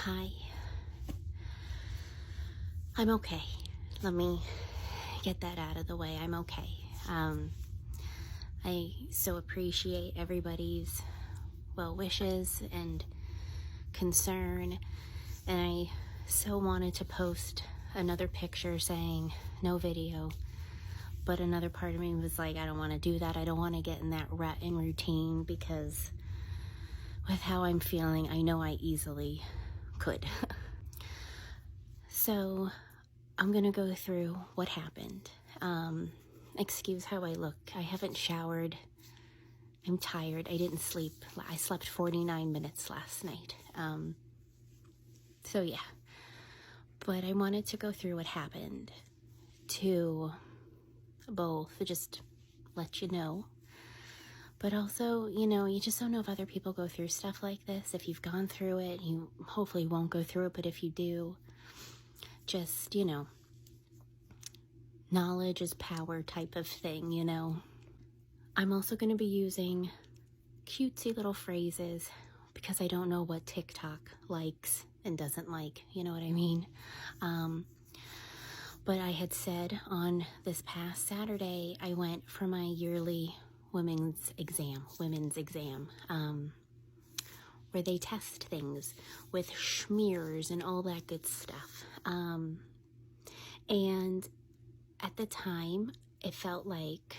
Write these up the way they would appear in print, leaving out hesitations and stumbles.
Hi. I'm okay. Let me get that out of the way. I'm okay. I so appreciate everybody's well wishes and concern, and I so wanted to post another picture saying no video, but another part of me was like, I don't want to do that. I don't want to get in that rut and routine, because with how I'm feeling, I know I easily could. So I'm gonna go through what happened. Excuse how I look. I haven't showered. I'm tired. I didn't sleep. I slept 49 minutes last night. So yeah. But I wanted to go through what happened to both just let you know. But also, you just don't know if other people go through stuff like this. If you've gone through it, you hopefully won't go through it. But if you do, just, knowledge is power type of thing, I'm also going to be using cutesy little phrases because I don't know what TikTok likes and doesn't like, you know what I mean? But I had said on this past Saturday, I went for my yearly women's exam, where they test things with schmears and all that good stuff. And at the time, it felt like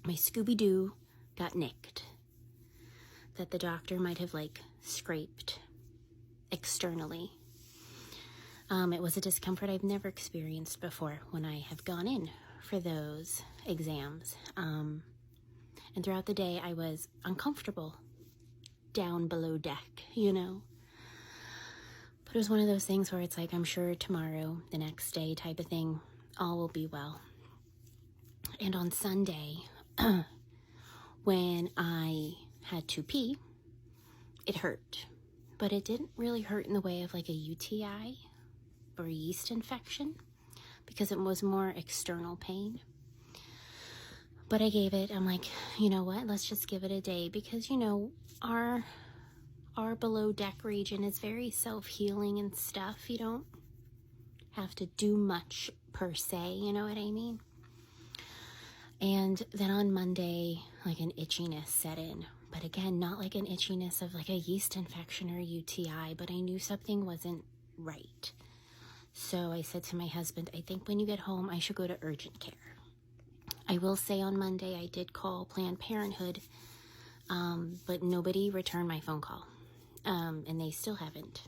my Scooby-Doo got nicked. That the doctor might have scraped externally. It was a discomfort I've never experienced before when I have gone in for those exams. And throughout the day, I was uncomfortable down below deck, But it was one of those things where it's like, I'm sure tomorrow, the next day type of thing, all will be well. And on Sunday, when I had to pee, it hurt. But it didn't really hurt in the way of a UTI or a yeast infection, because it was more external pain. But I gave it, I'm like, you know what, let's just give it a day, because, our below deck region is very self-healing and stuff. You don't have to do much per se, you know what I mean? And then on Monday, an itchiness set in. But again, not an itchiness of a yeast infection or a UTI, but I knew something wasn't right. So I said to my husband, I think when you get home, I should go to urgent care. I will say on Monday, I did call Planned Parenthood, but nobody returned my phone call. And they still haven't.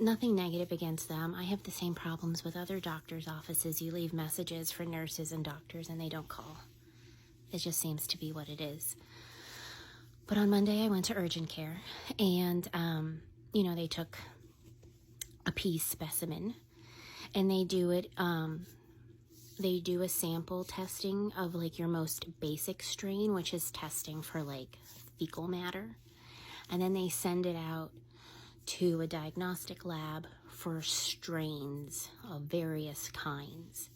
Nothing negative against them. I have the same problems with other doctors' offices. You leave messages for nurses and doctors and they don't call. It just seems to be what it is. But on Monday I went to urgent care, and, they took a pee specimen, and they do it, they do a sample testing of your most basic strain, which is testing for fecal matter. And then they send it out to a diagnostic lab for strains of various kinds.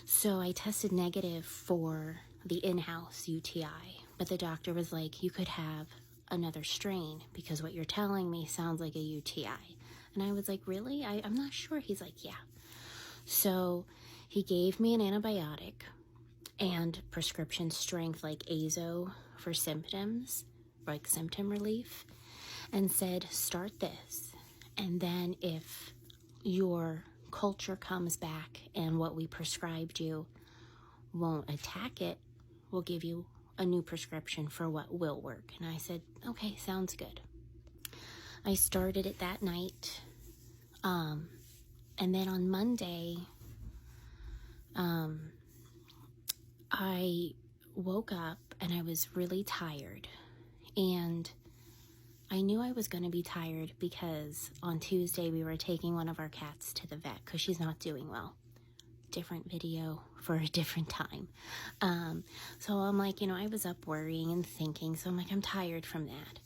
So I tested negative for the in-house UTI, but the doctor was like, you could have another strain because what you're telling me sounds like a UTI. And I was like, really? I'm not sure. He's like, yeah. So he gave me an antibiotic and prescription strength Azo for symptoms, symptom relief, and said, start this. And then if your culture comes back and what we prescribed you won't attack it, we'll give you a new prescription for what will work. And I said, okay, sounds good. I started it that night. And then on Monday, I woke up and I was really tired. And I knew I was going to be tired because on Tuesday we were taking one of our cats to the vet because she's not doing well. Different video for a different time. So I'm like, I was up worrying and thinking, so I'm like, I'm tired from that.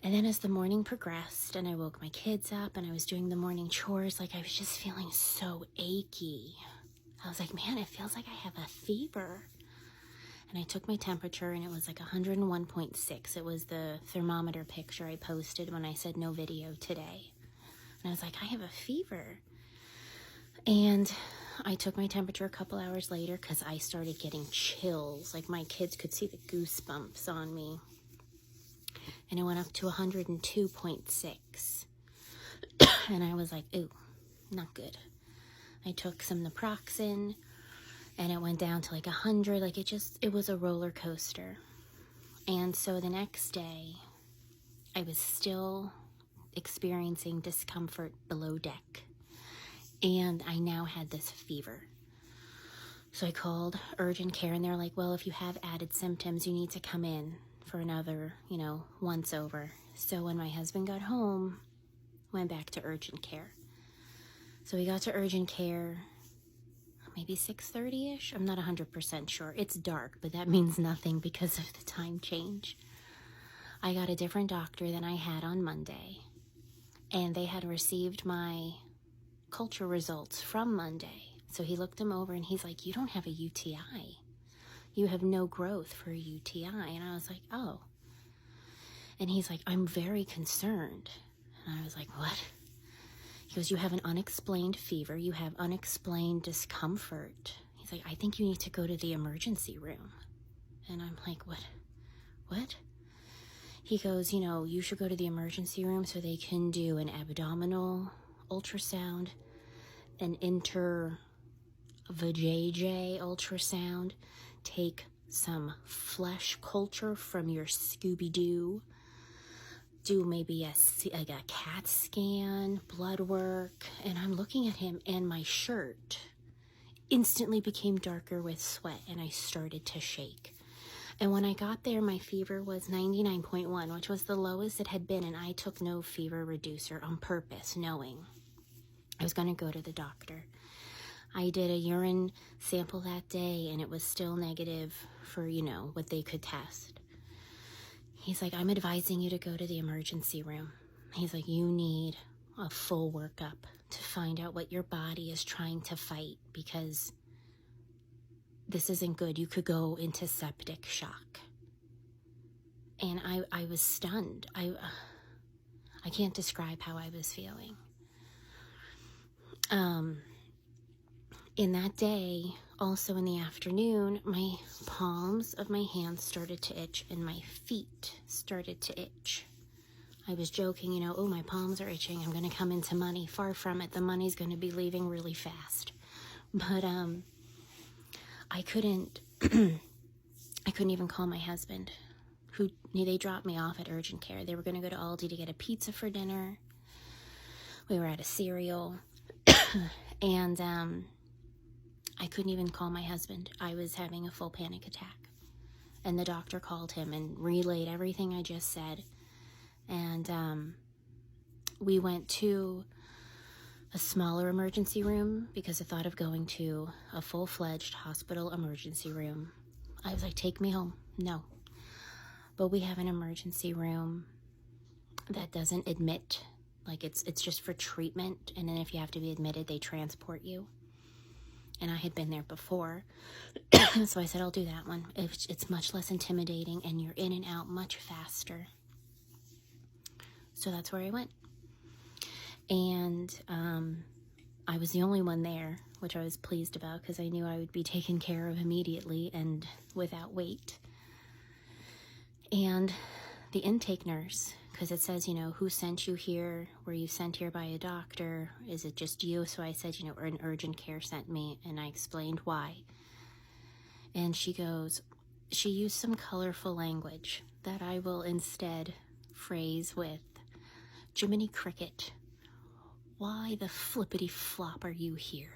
And then as the morning progressed and I woke my kids up and I was doing the morning chores, I was just feeling so achy. I was like, man, it feels like I have a fever. and I took my temperature, and it was like 101.6. It was the thermometer picture I posted when I said no video today. And I was like, I have a fever. And I took my temperature a couple hours later because I started getting chills. Like my kids could see the goosebumps on me. And it went up to 102.6. And I was like, ooh, not good. I took some naproxen, and it went down to like 100. Like it was a roller coaster. And so the next day, I was still experiencing discomfort below deck. And I now had this fever. So I called urgent care, and they're like, well, if you have added symptoms, you need to come in for another, once over. So when my husband got home, went back to urgent care. So we got to urgent care maybe 6:30-ish. I'm not 100% sure. It's dark, but that means nothing because of the time change. I got a different doctor than I had on Monday, and they had received my culture results from Monday. So he looked them over, and he's like, you don't have a UTI. You have no growth for a UTI. And I was like, oh. And he's like, I'm very concerned. And I was like, what? He goes, you have an unexplained fever. You have unexplained discomfort. He's like, I think you need to go to the emergency room. And I'm like, what? He goes, you should go to the emergency room so they can do an abdominal ultrasound, an intervajayjay ultrasound, take some flesh culture from your Scooby-Doo, do maybe a CAT scan, blood work. And I'm looking at him, and my shirt instantly became darker with sweat, and I started to shake. And when I got there, my fever was 99.1, which was the lowest it had been, and I took no fever reducer on purpose, knowing I was going to go to the doctor. I did a urine sample that day, and it was still negative for, what they could test. He's like, I'm advising you to go to the emergency room. He's like, you need a full workup to find out what your body is trying to fight, because this isn't good. You could go into septic shock. And I was stunned. I can't describe how I was feeling. In that day, also in the afternoon, my palms of my hands started to itch, and my feet started to itch. I was joking, oh, my palms are itching. I'm going to come into money. Far from it. The money's going to be leaving really fast. But, I couldn't even call my husband, they dropped me off at urgent care. They were going to go to Aldi to get a pizza for dinner. We were at a cereal, and I couldn't even call my husband. I was having a full panic attack, and the doctor called him and relayed everything I just said, and we went to a smaller emergency room because I thought of going to a full-fledged hospital emergency room. I was like, take me home. No. But we have an emergency room that doesn't admit, like it's just for treatment, and then if you have to be admitted, they transport you. And I had been there before, so I said, I'll do that one. It's much less intimidating, and you're in and out much faster. So that's where I went. And I was the only one there, which I was pleased about because I knew I would be taken care of immediately and without wait. And the intake nurse, because it says, who sent you here? Were you sent here by a doctor? Is it just you? So I said, an urgent care sent me, and I explained why. And she used some colorful language that I will instead phrase with, Jiminy Cricket, why the flippity flop are you here?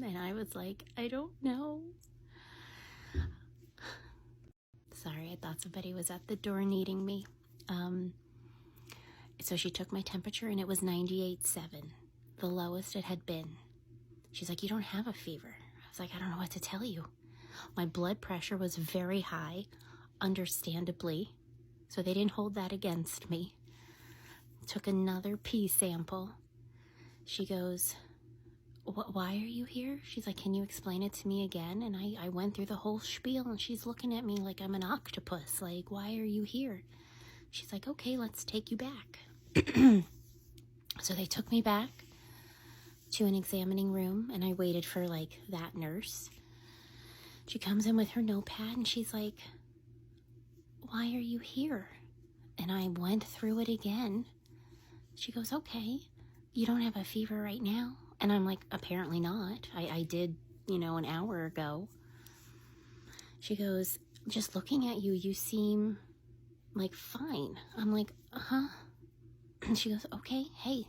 And I was like, I don't know. Sorry, I thought somebody was at the door needing me. So she took my temperature, and it was 98.7, the lowest it had been. She's like, you don't have a fever. I was like, I don't know what to tell you. My blood pressure was very high, understandably, so they didn't hold that against me. Took another pee sample. She goes, why are you here? She's like, can you explain it to me again? And I went through the whole spiel, and she's looking at me like I'm an octopus. Like, why are you here? She's like, okay, let's take you back. So they took me back to an examining room, and I waited for like that nurse. She comes in with her notepad, and she's like, why are you here? And I went through it again. She goes, okay, you don't have a fever right now. And I'm like, apparently not. I did, an hour ago. She goes, just looking at you, you seem like fine. I'm like, uh-huh. And she goes, okay, hey,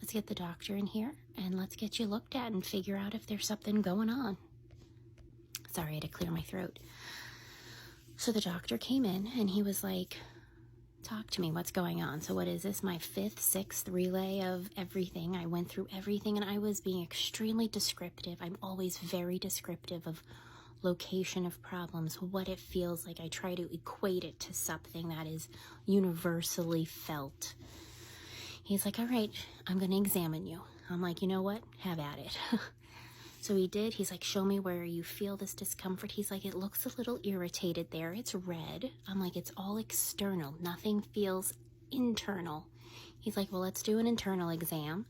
let's get the doctor in here and let's get you looked at and figure out if there's something going on. Sorry, I had to clear my throat. So the doctor came in and he was like, talk to me, what's going on? So what is this, my 5th, 6th relay of everything? I went through everything, and I was being extremely descriptive. I'm always very descriptive of location of problems, what it feels like. I try to equate it to something that is universally felt. He's like, all right, I'm going to examine you. I'm like, you know what? Have at it. So he did. He's like, show me where you feel this discomfort. He's like, it looks a little irritated there. It's red. I'm like, it's all external. Nothing feels internal. He's like, well, let's do an internal exam.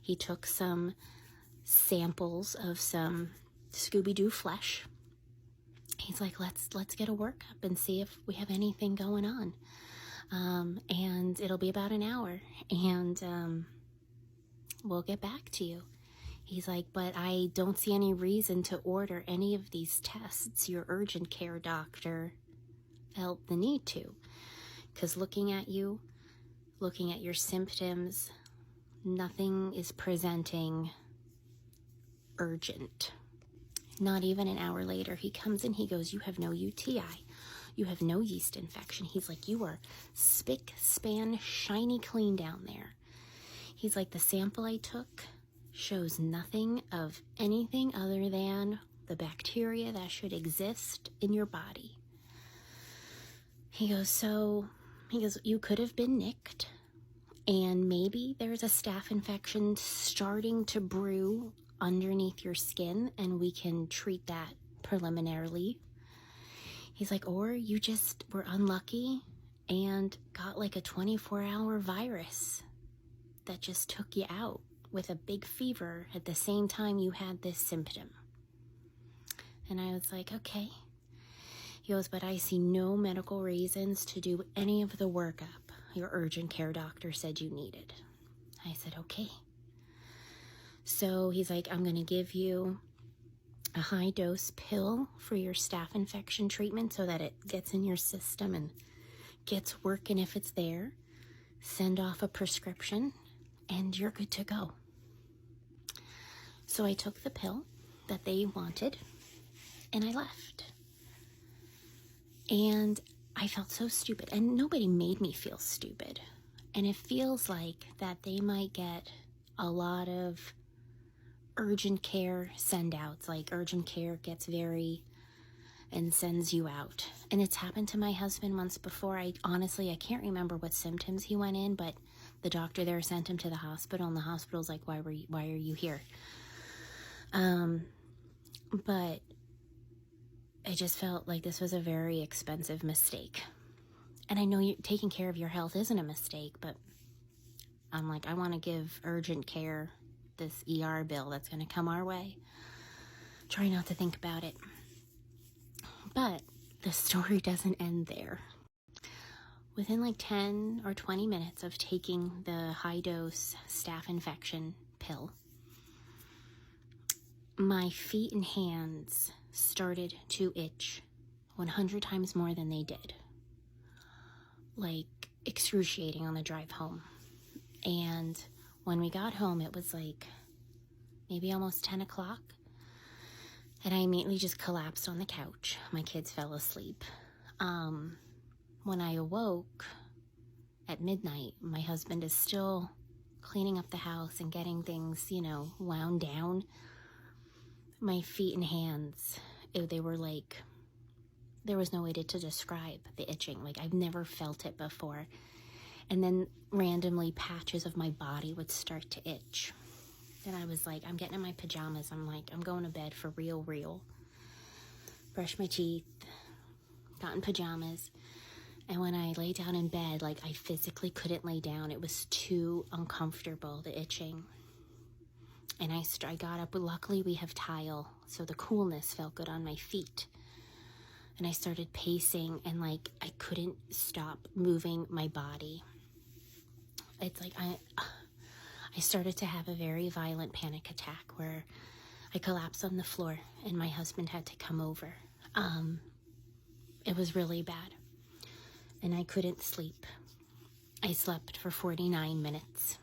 He took some samples of some Scooby-Doo flesh. He's like, let's get a workup and see if we have anything going on. And it'll be about an hour, and we'll get back to you. He's like, but I don't see any reason to order any of these tests. Your urgent care doctor felt the need to. Because looking at you, looking at your symptoms, nothing is presenting urgent. Not even an hour later, he comes in, he goes, you have no UTI. You have no yeast infection. He's like, you are spick, span, shiny clean down there. He's like, the sample I took shows nothing of anything other than the bacteria that should exist in your body. He goes, you could have been nicked, and maybe there's a staph infection starting to brew underneath your skin, and we can treat that preliminarily. He's like, or you just were unlucky and got like a 24-hour virus that just took you out with a big fever at the same time you had this symptom. And I was like, okay. He goes, but I see no medical reasons to do any of the workup your urgent care doctor said you needed. I said, okay. So he's like, I'm going to give you a high-dose pill for your staph infection treatment so that it gets in your system and gets working if it's there. Send off a prescription, and you're good to go. So I took the pill that they wanted, and I left. And I felt so stupid, and nobody made me feel stupid. And it feels like that they might get a lot of urgent care send-outs, like urgent care gets and sends you out. And it's happened to my husband once before. I can't remember what symptoms he went in, but the doctor there sent him to the hospital, and the hospital's like, why are you here? But I just felt like this was a very expensive mistake. And I know taking care of your health isn't a mistake, but I'm like, I want to give urgent care this ER bill that's going to come our way. Try not to think about it. But the story doesn't end there. Within like 10 or 20 minutes of taking the high-dose staph infection pill, my feet and hands started to itch 100 times more than they did. Like excruciating on the drive home. And when we got home, it was like maybe almost 10 o'clock. And I immediately just collapsed on the couch. My kids fell asleep. When I awoke at midnight, my husband is still cleaning up the house and getting things, wound down. My feet and hands, they were like, there was no way to describe the itching. Like, I've never felt it before. And then randomly patches of my body would start to itch. Then I was like, I'm getting in my pajamas. I'm like, I'm going to bed for real. Brushed my teeth, got in pajamas. And when I lay down in bed, like, I physically couldn't lay down. It was too uncomfortable, the itching. And I got up. Luckily, we have tile, so the coolness felt good on my feet. And I started pacing, and, like, I couldn't stop moving my body. It's like I started to have a very violent panic attack where I collapsed on the floor, and my husband had to come over. It was really bad. And I couldn't sleep. I slept for 49 minutes.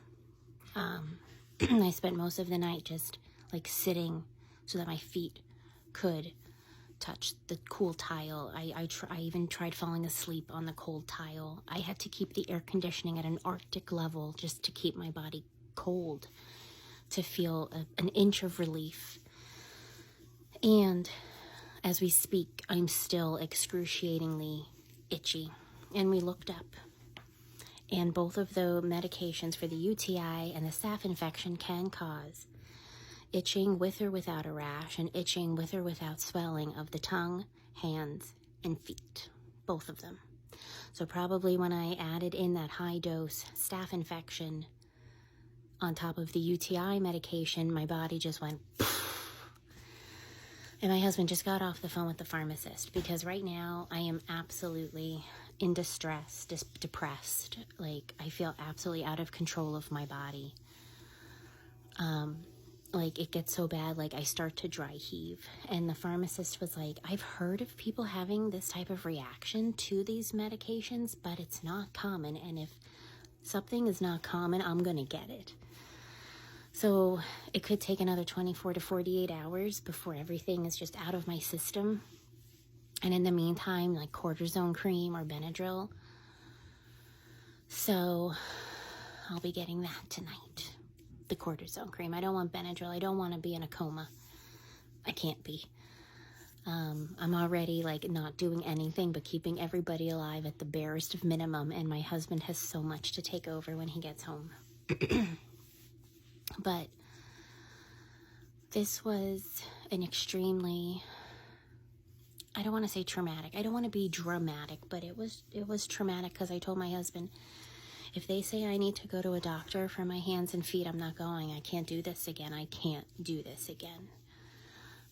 I spent most of the night just, like, sitting so that my feet could touch the cool tile. I even tried falling asleep on the cold tile. I had to keep the air conditioning at an Arctic level just to keep my body cold, to feel an inch of relief. And as we speak, I'm still excruciatingly itchy. And we looked up, and both of the medications for the UTI and the staph infection can cause itching with or without a rash, and itching with or without swelling of the tongue, hands, and feet, both of them. So probably when I added in that high dose staph infection on top of the UTI medication, my body just went and my husband just got off the phone with the pharmacist, because right now I am absolutely in distress, depressed. Like, I feel absolutely out of control of my body. Like, it gets so bad, like, I start to dry heave. And the pharmacist was like, I've heard of people having this type of reaction to these medications, but it's not common. And if something is not common, I'm going to get it. So it could take another 24 to 48 hours before everything is just out of my system. And in the meantime, like cortisone cream or Benadryl. So I'll be getting that tonight. The cortisone cream. I don't want Benadryl. I don't want to be in a coma. I can't be. I'm already, like, not doing anything but keeping everybody alive at the barest of minimum. And my husband has so much to take over when he gets home. But this was an extremely, I don't want to say traumatic. I don't want to be dramatic, but it was traumatic, because I told my husband, if they say I need to go to a doctor for my hands and feet, I'm not going. I can't do this again. I can't do this again.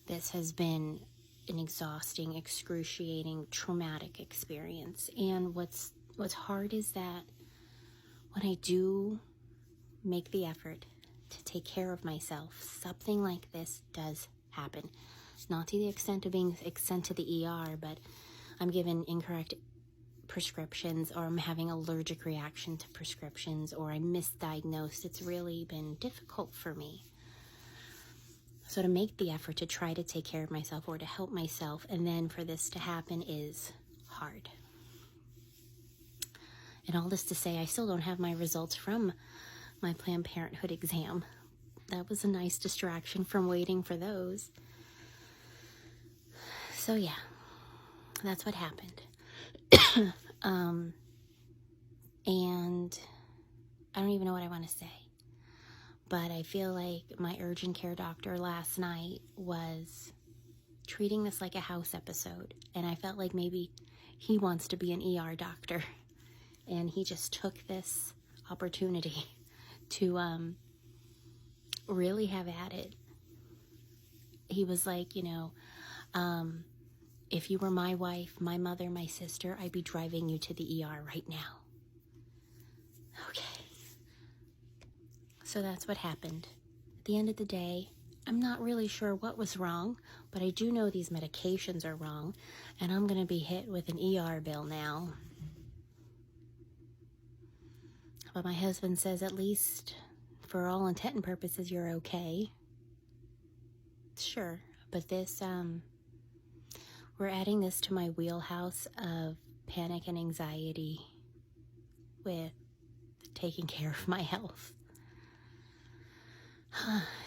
This has been an exhausting, excruciating, traumatic experience. And what's hard is that when I do make the effort to take care of myself, something like this does happen. Not to the extent of being sent to the ER, but I'm given incorrect prescriptions, or I'm having allergic reaction to prescriptions, or I'm misdiagnosed. It's really been difficult for me. So to make the effort to try to take care of myself or to help myself, and then for this to happen, is hard. And all this to say, I still don't have my results from my Planned Parenthood exam. That was a nice distraction from waiting for those. So yeah, that's what happened. And I don't even know what I want to say. But I feel like my urgent care doctor last night was treating this like a house episode. And I felt like maybe he wants to be an ER doctor. And he just took this opportunity to really have at it. He was like, if you were my wife, my mother, my sister, I'd be driving you to the ER right now. Okay. So that's what happened. At the end of the day, I'm not really sure what was wrong, but I do know these medications are wrong, and I'm going to be hit with an ER bill now. But my husband says, at least for all intent and purposes, you're okay. Sure, but this, we're adding this to my wheelhouse of panic and anxiety with taking care of my health.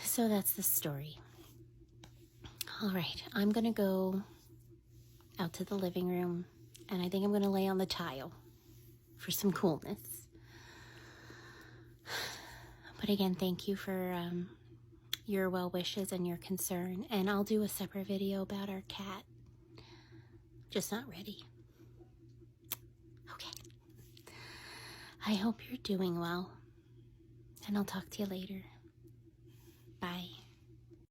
So that's the story. All right, I'm going to go out to the living room, and I think I'm going to lay on the tile for some coolness. But again, thank you for your well wishes and your concern, and I'll do a separate video about our cat. Just not ready. Okay. I hope you're doing well, and I'll talk to you later. Bye.